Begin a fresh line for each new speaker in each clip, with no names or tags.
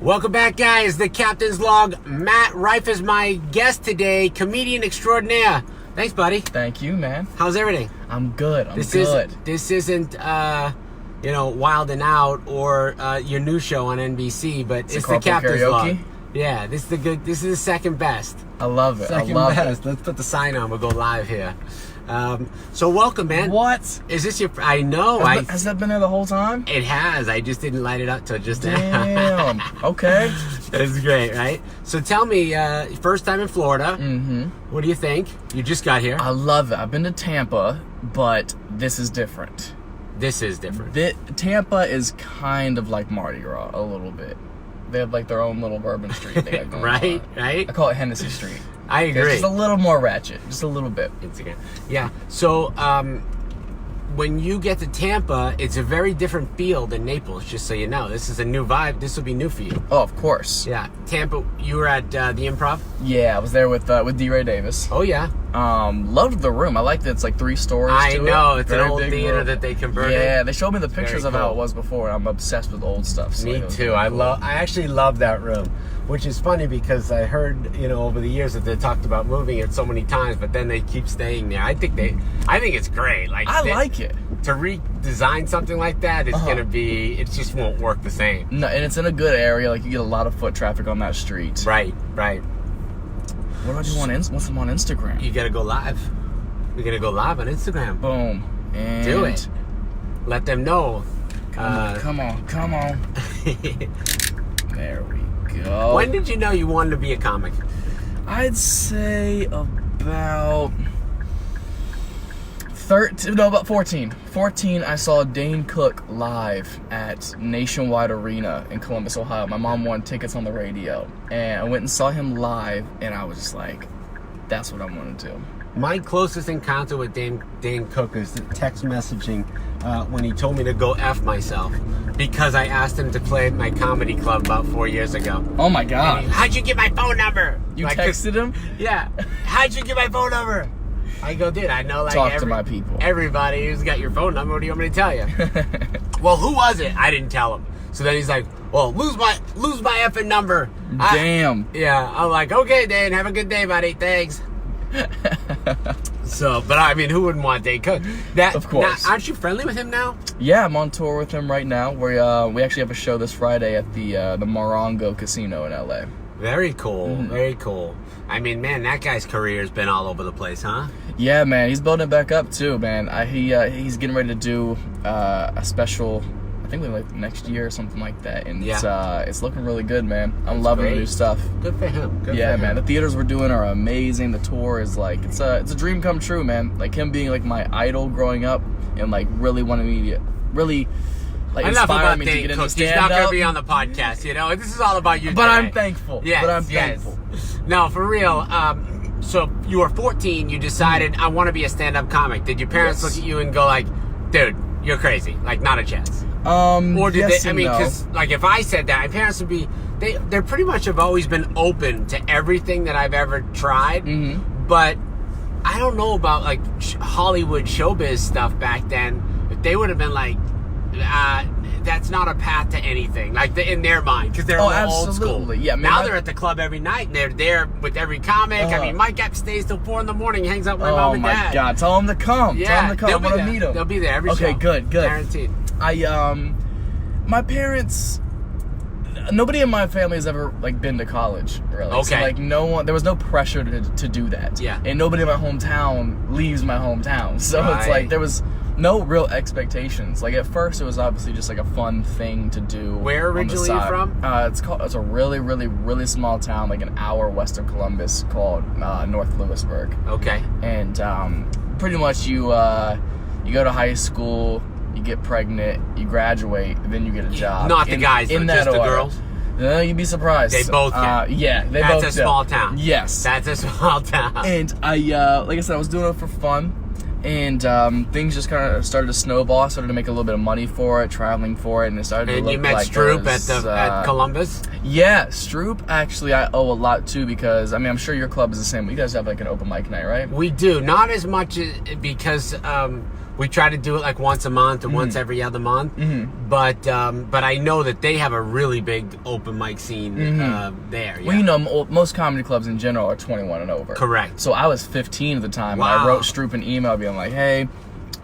Welcome back, guys. The Captain's Log. Matt Rife is my guest today, comedian extraordinaire. Thanks, buddy.
Thank you, man.
How's everything?
I'm good.
This isn't Wild and Out or your new show on NBC, but it's the Captain's Log. Yeah, this is the second best.
I love it.
Second best. Let's put the sign on. We'll go live here. So welcome, man.
What?
Is this your... I know.
Has that been there the whole time?
It has. I just didn't light it up till just now.
Damn. Okay.
That's great, right? So tell me, first time in Florida.
Mm-hmm.
What do you think? You just got here.
I love it. I've been to Tampa, but this is different.
This is different.
Tampa is kind of like Mardi Gras, a little bit. They have like their own little Bourbon Street they got going
right,
on.
right.
I call it Hennessy Street.
I agree.
It's just a little more ratchet, just a little bit.
Yeah. So when you get to Tampa, it's a very different feel than Naples. Just so you know, this is a new vibe. This will be new for you.
Oh, of course.
Yeah. Tampa. You were at the Improv.
Yeah, I was there with D. Ray Davis.
Oh yeah.
Loved the room. I liked that it's like 3 stories.
I know. It's an
Very
old
big
theater
room
that they converted.
Yeah, they showed me the pictures
Very
of how
cool.
it was before, and I'm obsessed with old stuff. So
Me too. I actually love that room, which is funny because I heard over the years that they talked about moving it so many times, but then they keep staying there. I think it's great.
I like it.
To redesign something like that, it's gonna be. It just won't work the same.
No, and it's in a good area. Like you get a lot of foot traffic on that street.
Right.
What do I do on Instagram?
You gotta go live. We're gonna go live on Instagram.
Boom. And
do it. Let them know.
Come on. There we go.
When did you know you wanted to be a comic?
I'd say about 14. 14, I saw Dane Cook live at Nationwide Arena in Columbus, Ohio. My mom won tickets on the radio, and I went and saw him live, and I was just like, that's what I want to do.
My closest encounter with Dane Cook is the text messaging when he told me to go F myself because I asked him to play at my comedy club about 4 years ago.
Oh my God.
How'd you get my phone number?
You texted him?
Yeah. How'd you get my phone number? I go, dude, I know
Talk to my people.
Everybody who's got your phone number. What do you want me to tell you? Well, who was it? I didn't tell him. So then he's like, well, lose my effing number.
Damn.
Yeah. I'm like, okay, Dane, have a good day, buddy. Thanks. So, but I mean, who wouldn't want Dane Cook?
Of course.
Now, aren't you friendly with him now?
Yeah, I'm on tour with him right now. We actually have a show this Friday at the Morongo Casino in LA.
Very cool. Very cool. I mean, man, that guy's career's been all over the place, huh?
Yeah, man, he's building it back up too, man. He's getting ready to do a special, I think like next year or something like that, and it's looking really good, man. I'm loving the new stuff.
Good for him.
Yeah, man. The theaters we're doing are amazing. The tour is like it's a dream come true, man. Like him being like my idol growing up and like really wanting me to like
enough
inspire
about
me to
Dane
get into
Cook.
stand
He's not going
up.
to be on the podcast, This is all about you.
But
today.
I'm thankful.
Yes. No, for real. So you were 14. You decided I want to be a stand-up comic. Did your parents look at you and go like, "Dude, you're crazy. Like, not a chance." Or did they? I mean, because like if I said that, my parents would be. They're pretty much have always been open to everything that I've ever tried. Mm-hmm. But I don't know about like Hollywood showbiz stuff back then. If they would have been like. That's not a path to anything, like in their mind, because they're old school.
Yeah,
now they're at the club every night, and they're there with every comic. I mean, Mike Epps stays till 4 in the morning, hangs out with my mom and dad.
Oh my God, tell them to come.
Yeah,
tell them to come. I want to meet them.
They'll be there every show.
Okay, good.
Guaranteed.
My parents. Nobody in my family has ever like been to college, really.
Okay.
So, like no one, there was no pressure to do that.
Yeah.
And nobody in my hometown leaves my hometown, so it's like there was no real expectations. Like at first, it was obviously just like a fun thing to do.
Where originally you from?
It's a really, really, really small town, like an hour west of Columbus, called North Lewisburg.
Okay.
And pretty much you go to high school, you get pregnant, you graduate, and then you get a job.
Not the guys, though, just the girls.
No, you'd be surprised.
They both can.
Yeah, they
That's
both
a small town.
Yes.
That's a small town.
And like I said, I was doing it for fun. And things just kind of started to snowball. I started to make a little bit of money for it, traveling for it, and it started to look like.
And you met Stroop at Columbus?
Yeah, Stroop, actually, I owe a lot to because, I mean, I'm sure your club is the same. You guys have like an open mic night, right?
We do. Not as much because We try to do it like once a month or once every other month. But I know that they have a really big open mic scene there.
Well, you know, most comedy clubs in general are 21 and over.
Correct.
So I was 15 at the time.
Wow.
And I wrote Stroop an email being like, hey,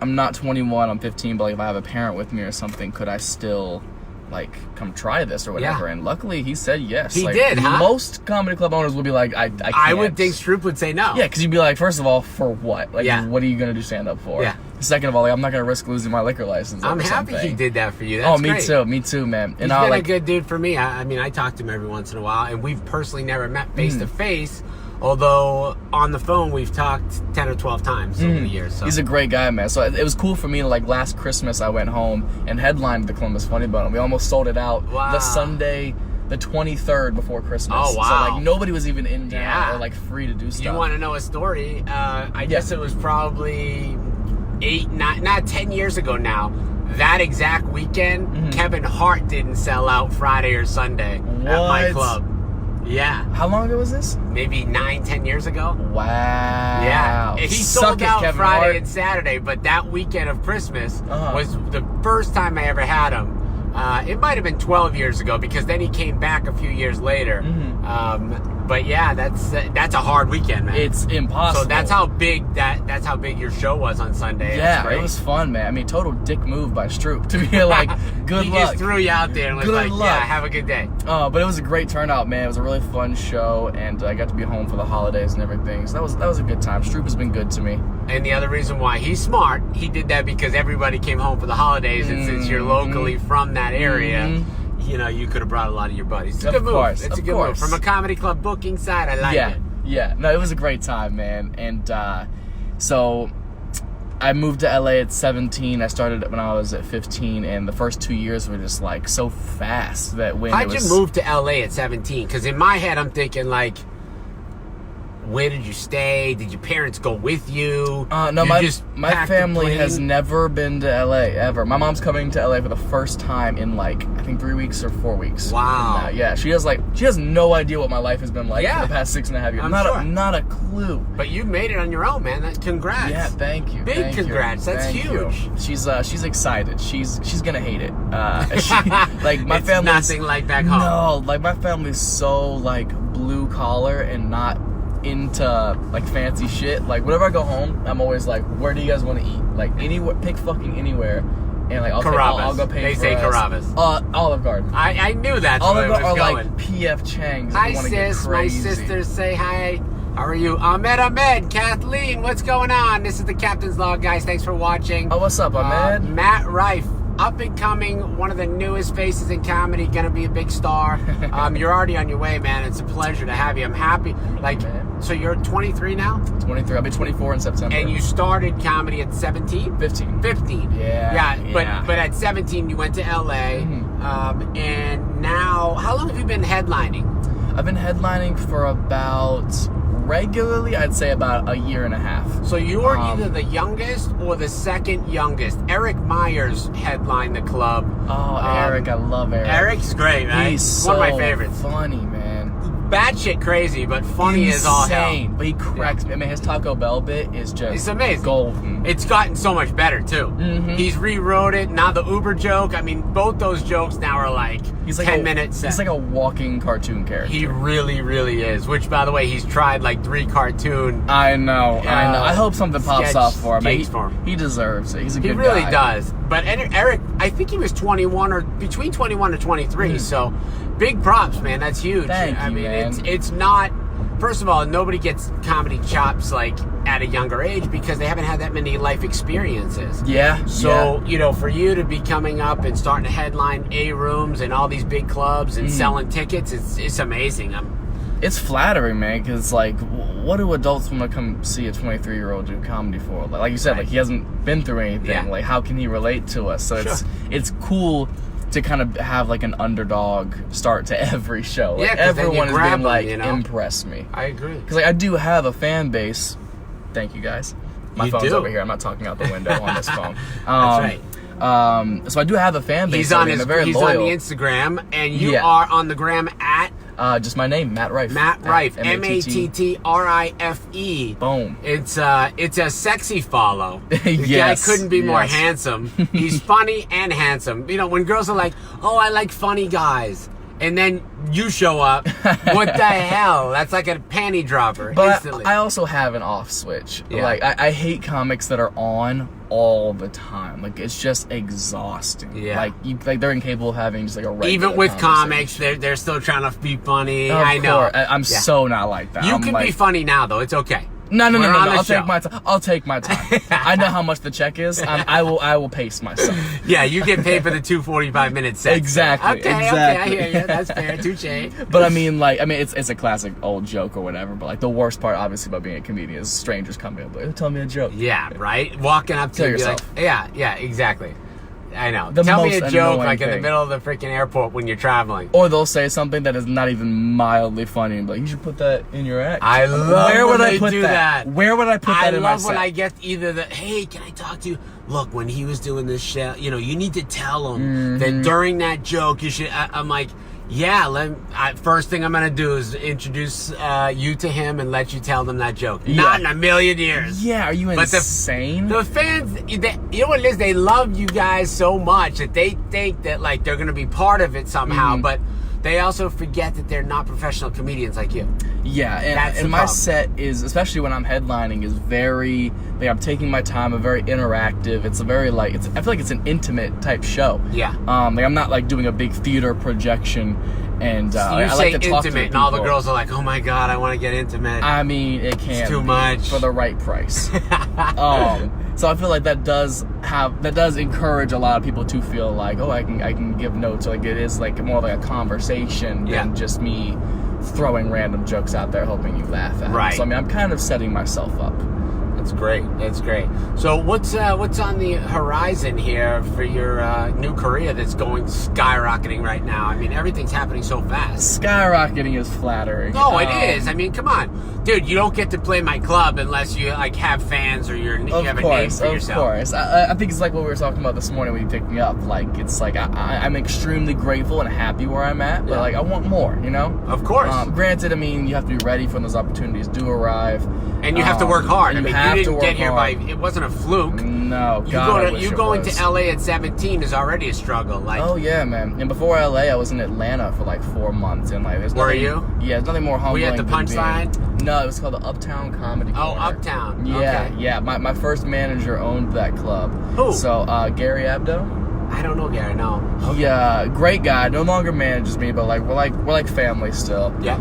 I'm not 21, I'm 15, but like, if I have a parent with me or something, could I still like come try this or whatever? And luckily he said yes.
He
like,
did, huh?
Most comedy club owners would be like, I can't.
I would think Stroop would say no.
Yeah, because you'd be like, first of all, for what? Like, what are you going to do stand up for?
Yeah.
Second of all, like, I'm not going to risk losing my liquor license.
I'm happy he did that for you. That's
oh, me
great.
Me too, man.
He's been a good dude for me. I mean, I talk to him every once in a while, and we've personally never met face to face. Although on the phone we've talked 10 or 12 times over the years. So.
He's a great guy, man. So it was cool for me. Like last Christmas, I went home and headlined the Columbus Funny Bone. We almost sold it out the Sunday, the 23rd before Christmas.
Oh wow!
So like nobody was even in town or like free to do stuff.
You want to know a story? I guess it was probably 10 years ago now. That exact weekend, Kevin Hart didn't sell out Friday or Sunday at my club. Yeah.
How long ago was this?
Maybe 9-10 years ago.
Wow.
Yeah. He sold out Kevin Friday Hart. And Saturday, but that weekend of Christmas was the first time I ever had him. It might have been 12 years ago because then he came back a few years later. But yeah, that's a hard weekend, man.
It's impossible.
So that's how big that's how big your show was on Sunday.
Yeah, it was fun, man. I mean, total dick move by Stroop to be like, good luck.
He just threw you out there and was like, yeah, have a good day.
But it was a great turnout, man. It was a really fun show, and I got to be home for the holidays and everything. So that was a good time. Stroop has been good to me.
And the other reason why he's smart, he did that because everybody came home for the holidays, and since you're locally from that area. You know, you could have brought a lot of your buddies. It's a good move. It's a good move. From a comedy club booking side, I like it.
Yeah. No, it was a great time, man. And so I moved to LA at 17. I started when I was at 15, and the first 2 years were just like so fast that when
How'd you move to LA at 17? Because in my head, I'm thinking like, where did you stay? Did your parents go with you?
No, my family has never been to LA ever. My mom's coming to LA for the first time in like I think 3 weeks or 4 weeks.
Wow.
Yeah, she has no idea what my life has been like for the past 6.5 years. Not a clue.
But you made it on your own, man. Congrats.
Yeah, thank you.
Big congrats. That's huge.
She's excited. She's gonna hate it. Like my
it's
family's
nothing like back home.
No, like my family's so like blue collar and not into like fancy shit. Like whenever I go home, I'm always like, where do you guys want to eat? Like anywhere, pick fucking anywhere. And like I'll go pay
they
for
say
us.
Carrabba's.
Olive Garden.
I knew that's
Olive
where it was
Garden
going.
Or like P.F. Chang's.
Hi sis, my sisters say hi. How are you? Ahmed, Kathleen, what's going on? This is the Captain's Log, guys. Thanks for watching.
Oh, what's up, Ahmed?
Matt Rife, up and coming, one of the newest faces in comedy, gonna be a big star. You're already on your way, man. It's a pleasure to have you. I'm happy. Like, so you're 23 now?
23. I'll be 24 in September.
And you started comedy at 17?
15.
15.
Yeah.
But at 17 you went to LA. And now, how long have you been headlining?
I've been headlining for about, regularly, I'd say about a year and a half.
So you are either the youngest or the second youngest. Eric Myers headlined the club.
Oh, Eric, I love Eric.
Eric's great, right?
He's
one of my favorites.
Funny, man.
Batshit crazy, but funny as all hell.
But he cracks me. I mean, his Taco Bell bit is just
it's amazing.
Golden.
It's gotten so much better too. He's rewrote it. Now the Uber joke. I mean, both those jokes now are like 10 minutes.
He's like a walking cartoon character.
He really, really is. Which, by the way, he's tried like 3 cartoon.
I know. I hope something pops off for him.
He
deserves it. He's a good guy.
He really does. But Eric, I think he was 21 or between 21 and 23. So big props, man. That's huge.
Thank you, man.
It's not. First of all, nobody gets comedy chops like at a younger age because they haven't had that many life experiences.
Yeah.
So, you know, for you to be coming up and starting to headline A rooms and all these big clubs and selling tickets, it's amazing.
It's flattering, man, because like, what do adults want to come see a 23-year-old do comedy for? Like you said, like he hasn't been through anything.
Yeah.
Like, how can he relate to us? So it's cool to kind of have like an underdog start to every show. Like, everyone has been like, impress me.
I agree.
Because like I do have a fan base. Thank you, guys. My phone's over here. I'm not talking out the window on this phone.
That's right.
So I do have a fan base.
He's on the Instagram, and you are on the gram at
Just my name, Matt Rife.
Matt Rife, Mattrife.
Boom.
It's a sexy follow. The
Yes,
guy couldn't be more
yes.
handsome. He's funny and handsome. You know, when girls are like, "Oh, I like funny guys," and then you show up, what the hell? That's like a panty dropper instantly.
I also have an off switch.
Yeah.
Like I hate comics that are on all the time. Like it's just exhausting.
Yeah.
Like they're incapable of having just like a regular
Even with comics,
conversation.
they're still trying to be funny.
Of
I know.
course. I'm so not like that.
You
I'm
can
like,
be funny now, though. It's okay.
No.
We're on the
I'll
show.
take my time. I'll take my time. I know how much the check is. I will pace myself.
Yeah, you get paid for the 245-minute sets.
Exactly.
Okay, I hear you. That's fair. Touche.
But I mean, it's a classic old joke or whatever. But like the worst part, obviously, about being a comedian is strangers coming up like, tell me a joke.
Yeah, right? Walking up to
Kill
you, be like,
yourself.
yeah, exactly. I know.
The
Tell me
most
a joke
annoying
like in the
thing.
middle of the freaking airport when you're traveling.
Or they'll say something that is not even mildly funny and be like, you should put that in your act.
I love
Where would
when
I
they
put
do
that?
that.
Where would I put that in my
I love
set?
when I get either the, hey, can I talk to you? Look, when he was doing this shit, you know, you need to tell him that during that joke, you should, I'm like, yeah, first thing I'm going to do is introduce you to him and let you tell them that joke.
Yeah.
Not in a million years.
Yeah, are you
But
insane?
The fans, you know what it is? They love you guys so much that they think that, like, they're going to be part of it somehow, but they also forget that they're not professional comedians like you.
Yeah,
That's the
and my
problem.
set is, especially when I'm headlining, is very, like, I'm taking my time, I'm very interactive. It's a very, like, I feel like it's an intimate type show.
Yeah.
Like, I'm not, like, doing a big theater projection, and
You
I
say
like to talk to
intimate, and all the
people.
girls are like, oh my God, I want to get intimate.
I mean, it can't
too
be
much.
for the right price. So I feel like that does encourage a lot of people to feel like, oh, I can give notes. Like it is like more like a conversation than just me throwing random jokes out there hoping you laugh at them.
Right.
So I mean, I'm kind of setting myself up.
That's great. That's great. So what's on the horizon here for your new career that's going skyrocketing right now? I mean, everything's happening so fast.
Skyrocketing is flattering.
No, it is. I mean, come on, dude. You don't get to play my club unless you like have fans or you have a name for yourself.
Of course. I think it's like what we were talking about this morning when you picked me up. Like it's like I'm extremely grateful and happy where I'm at, but like I want more. You know.
Of course.
Granted, I mean you have to be ready for when those opportunities do arrive,
and you have to work hard. I mean, you didn't get here
hard.
by. It wasn't a fluke.
No, God,
You going to LA at 17 is already a struggle. Like,
oh yeah, man. And before LA, I was in Atlanta for like 4 months, and like, there's
Were
nothing,
you?
Yeah, there's nothing more humbling.
Were you at the
than
Punchline?
No, it was called the Uptown Comedy
Oh,
Corner.
Uptown.
Yeah,
Okay.
yeah. My first manager owned that club.
Who?
So Gary Abdo.
I don't know, Gary. No.
He, great guy. No longer manages me, but like we're like family still.
Yeah.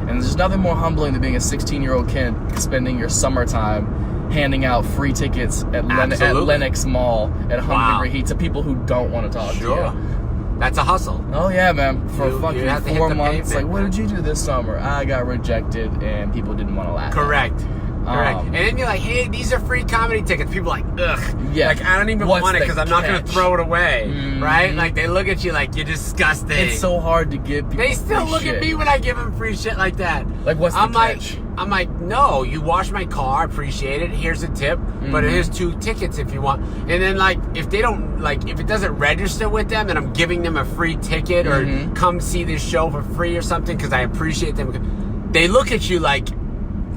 And there's nothing more humbling than being a 16-year-old kid spending your summertime handing out free tickets at Lenox Mall at 100 Degree Heat to people who don't want to talk to you.
That's a hustle.
Oh yeah, man. For
You
fucking
have to hit
4
the
months.
pavement,
Like, what
man.
did you do this summer? I got rejected and people didn't want to laugh.
Correct. Correct. And then you're like, hey, these are free comedy tickets. People are like, ugh.
Yeah.
Like, I don't even
What's
want it
the
because I'm not going to
catch?
throw it away. Right? Like, they look at you like you're disgusting.
It's so hard to give people
They still
free
look
shit.
at me when I give them free shit like that.
Like, what's the catch?
I'm like, no, you wash my car, appreciate it. Here's a tip, but here's 2 tickets if you want. And then, like, if they don't, like, if it doesn't register with them, and I'm giving them a free ticket or come see this show for free or something because I appreciate them, they look at you like,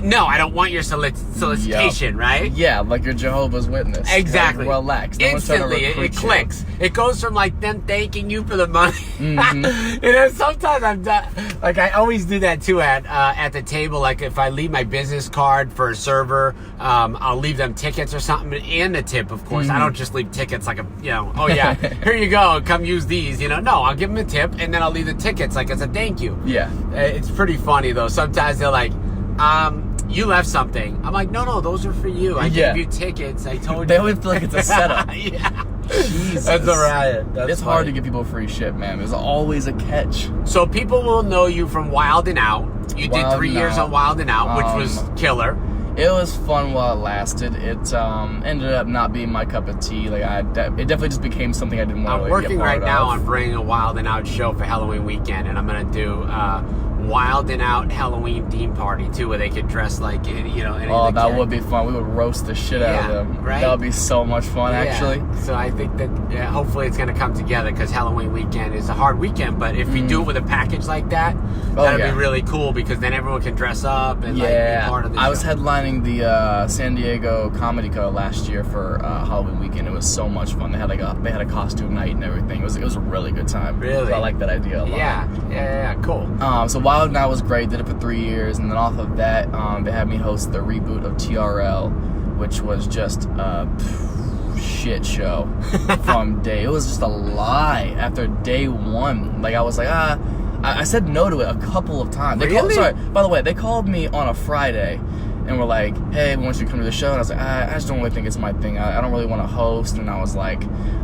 no, I don't want your solicitation, right?
Yeah, like your Jehovah's Witness.
Exactly.
Like, relax. No one's trying to
Instantly,
recruit
it
you.
clicks. It goes from like them thanking you for the money. And then sometimes I'm done. Like I always do that too at the table. Like if I leave my business card for a server, I'll leave them tickets or something and a tip. Of course, I don't just leave tickets like oh yeah, here you go, come use these. No, I'll give them a tip and then I'll leave the tickets like as a thank you.
Yeah.
It's pretty funny though. Sometimes they're like, you left something. I'm like, no, those are for you. I gave you tickets. I told you.
They always feel like it's a setup.
Yeah.
Jesus.
That's a riot.
It's hard to give people free shit, man. There's always a catch.
So people will know you from Wild and Out. You did 3 years on Wild and Out, which was killer.
It was fun while it lasted. It ended up not being my cup of tea. Like it definitely just became something I didn't want to
I'm
really
working
be a part
right now
of.
on bringing a Wild and Out show for Halloween weekend, and I'm gonna do wild and out Halloween theme party too, where they could dress like
Oh, that would be fun. We would roast the shit out of them.
Right?
That would be so much fun, actually.
So I think that hopefully it's going to come together, because Halloween weekend is a hard weekend. But if we do it with a package like that, that'd be really cool, because then everyone can dress up and like, be part of the show.
I was headlining the San Diego Comedy Co last year for Halloween weekend. It was so much fun. They had a costume night and everything. It was a really good time.
Really?
So I like that idea a lot.
Yeah, cool.
So Wild Now was great. Did it for 3 years, and then off of that, they had me host the reboot of TRL, which was just a shit show from day. It was just a lie after day one. Like, I was like, I said no to it a couple of times.
Really?
By the way, they called me on a Friday and were like, hey, we want you to come to the show. And I was like, I just don't really think it's my thing. I don't really want to host. And I was like,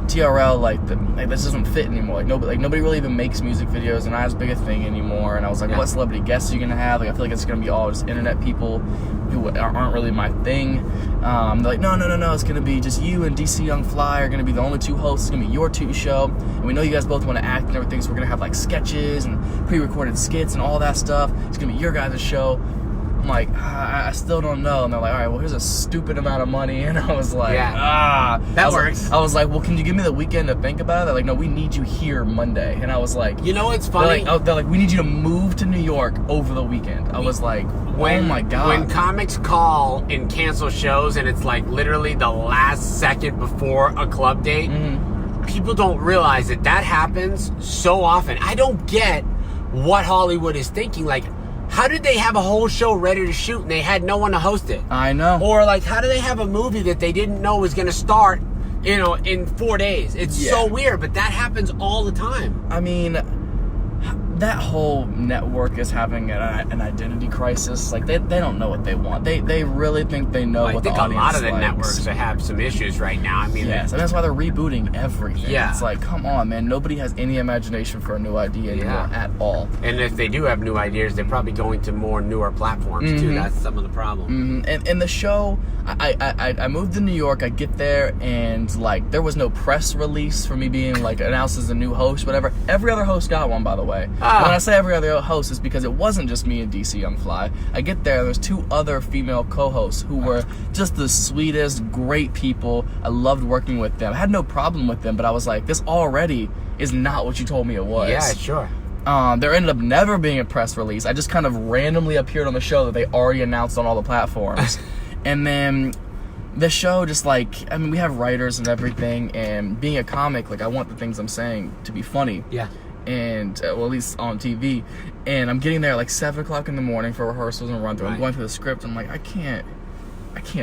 TRL, this doesn't fit anymore. Nobody really even makes music videos, and not as big a thing anymore. And I was like, what celebrity guests are you gonna have? Like, I feel like it's gonna be all just internet people who aren't really my thing. They're like, no, it's gonna be just you and DC Young Fly are gonna be the only two hosts. It's gonna be your two show, and we know you guys both want to act and everything, so we're gonna have like sketches and pre-recorded skits and all that stuff. It's gonna be your guys' show. I'm like, I still don't know. And they're like, all right, well, here's a stupid amount of money. And I was like,
that works.
I was like, well, can you give me the weekend to think about it? They're like, no, we need you here Monday. And I was like,
you know what's funny?
They're like, we need you to move to New York over the weekend. I was like, oh my God.
When comics call and cancel shows, and it's like literally the last second before a club date, people don't realize that happens so often. I don't get what Hollywood is thinking. Like, how did they have a whole show ready to shoot and they had no one to host it?
I know.
Or like, how do they have a movie that they didn't know was going to start, in 4 days? It's so weird, but that happens all the time.
I mean, that whole network is having an identity crisis. Like, they don't know what they want. They really think they know what the audience likes.
I think a lot of the networks have some issues right now. I mean,
yes, and that's why they're rebooting everything.
Yeah.
It's like, come on, man. Nobody has any imagination for a new idea anymore at all.
And if they do have new ideas, they're probably going to more newer platforms too. That's some of the problem.
And the show, I moved to New York. I get there, and like, there was no press release for me being like announced as a new host, whatever. Every other host got one, by the way. When I say every other host, it's because it wasn't just me and DC Young Fly. I get there, there's 2 other female co-hosts who were just the sweetest, great people. I loved working with them. I had no problem with them, but I was like, this already is not what you told me it was.
Yeah, sure.
There ended up never being a press release. I just kind of randomly appeared on the show that they already announced on all the platforms. And then the show just like, I mean, we have writers and everything, and being a comic, like, I want the things I'm saying to be funny.
Yeah.
And well, at least on TV, and I'm getting there like 7 o'clock in the morning for rehearsals and run through. I'm going through the script. I'm like, I can't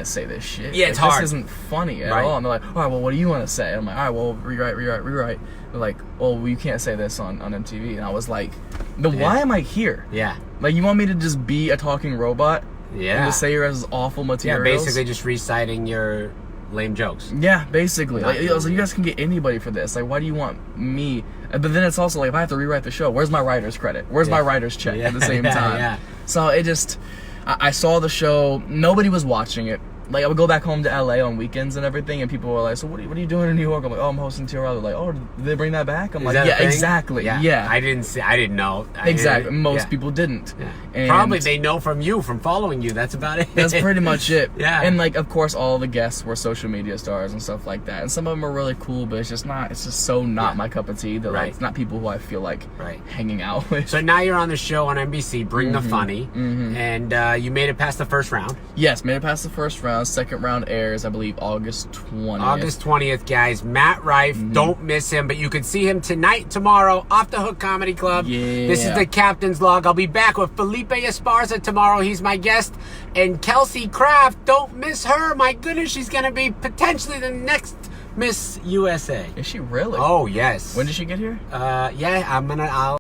say this shit.
Yeah,
like,
it's hard.
This isn't funny at all. And they're like, all right, well, what do you want to say? And I'm like, all right, well, rewrite. They're like, well, you can't say this on MTV. And I was like, why am I here?
Yeah.
Like, you want me to just be a talking robot?
Yeah.
And just say your awful materials?
Yeah, basically just reciting your lame jokes.
Yeah, basically. Like, I was like, you guys can get anybody for this. Like, why do you want me? But then it's also like, if I have to rewrite the show, where's my writer's credit? Where's my writer's check at the same time? Yeah. So it just, I saw the show. Nobody was watching it. Like, I would go back home to LA on weekends and everything, and people were like, so what are you doing in New York? I'm like, oh, I'm hosting TRL. They're like, oh, did they bring that back? I'm like, yeah, exactly. Yeah.
I didn't know.
Exactly. Most people didn't.
Yeah.
And
probably they know from following you. That's about it.
That's pretty much it.
Yeah.
And like, of course, all the guests were social media stars and stuff like that. And some of them are really cool, but it's just so not my cup of tea. That like, it's not people who I feel like hanging out with.
So now you're on the show on NBC, Bring the Funny, and you made it past the first round.
Yes, made it past the first round. Second round airs, I believe, August 20th.
August 20th, guys. Matt Rife, don't miss him. But you can see him tonight, tomorrow, Off the Hook Comedy Club.
Yeah.
This is the Captain's Log. I'll be back with Felipe Esparza tomorrow. He's my guest. And Kelsey Kraft, don't miss her. My goodness, she's going to be potentially the next Miss USA.
Is she really?
Oh, yes.
When did she get here?
Yeah, I'll